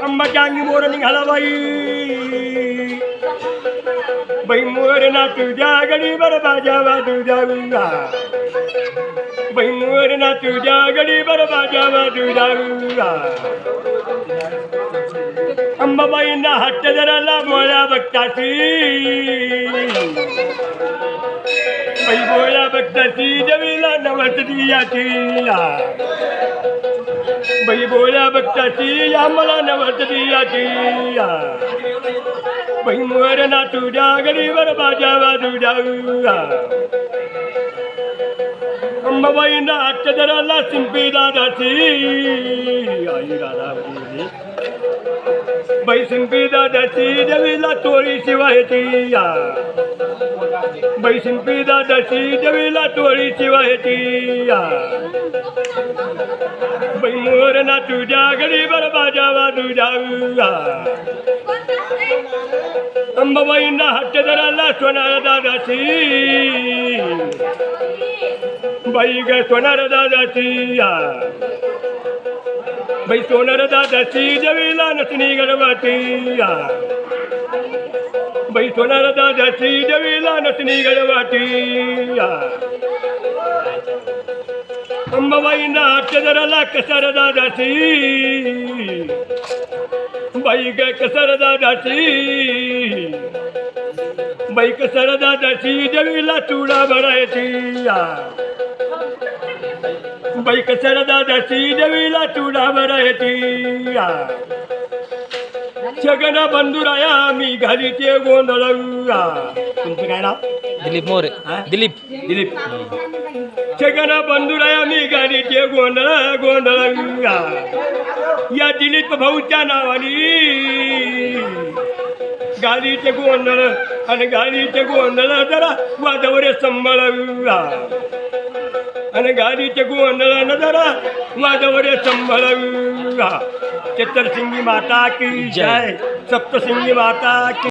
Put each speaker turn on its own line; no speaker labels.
अंबाच्या अंगी मोर निघाला बाई बाई मोर ना तुझ्या गडी बर बाजा वाजू जाऊया बाई मोर ना तुझ्या गडी बर बाजा वाजू जाऊया अंबाबाईंना हट्ट धराला बोळ्या बघताशी बाई बोळ्या बघताशी जवीला नवस दियाची बाई बोळ्या बघताशी आम्हाला नवस दियाची बाई मोर ना तुझ्या गडीवर बाजा वाजू जाऊया अंबाबाईंना हट्ट धराला शिंपी दादाची आई राधा बाई शिंपी दादाची जवीला टोळी शिवायची बाई शिंपी दादाची जवीला टोळी शिवायची बाई मोर ना तुझ्या गडीवर बाजा वाजू जाऊया अंबाबाईंना हट्ट धराला सोनार दादाची बाई ग सोनार दादाची बाई सोनार दादाची जवीला नसणी गडवाटी बाई सोनार दादाची जवीला नसणी गडवाटी अंबाबाईंना हट्ट धराला कसार दादाची बाई ग कसर दादाची बाई कसर दादाची जवीला चुडा भरायची बाई कसर दादाची जवीला चुडा भरायची छगन बंधुराया मी घालीचे गोंधळूया तुमचं काय नाव
दिलीप मोरे दिलीप
दिलीप छगन बंधुराया मी घालीचे गोंधळूया या दिलीप भाऊच्या नावानी गाडीचे गोंधळ आणि गाडीचे गोंधळ जरा वाजवरे संभाळूया आणि गाडीचे गोंधळ जरा वाजवरे संभाळूया चतुर्सिंगी माता की जय सप्तसिंगी माता की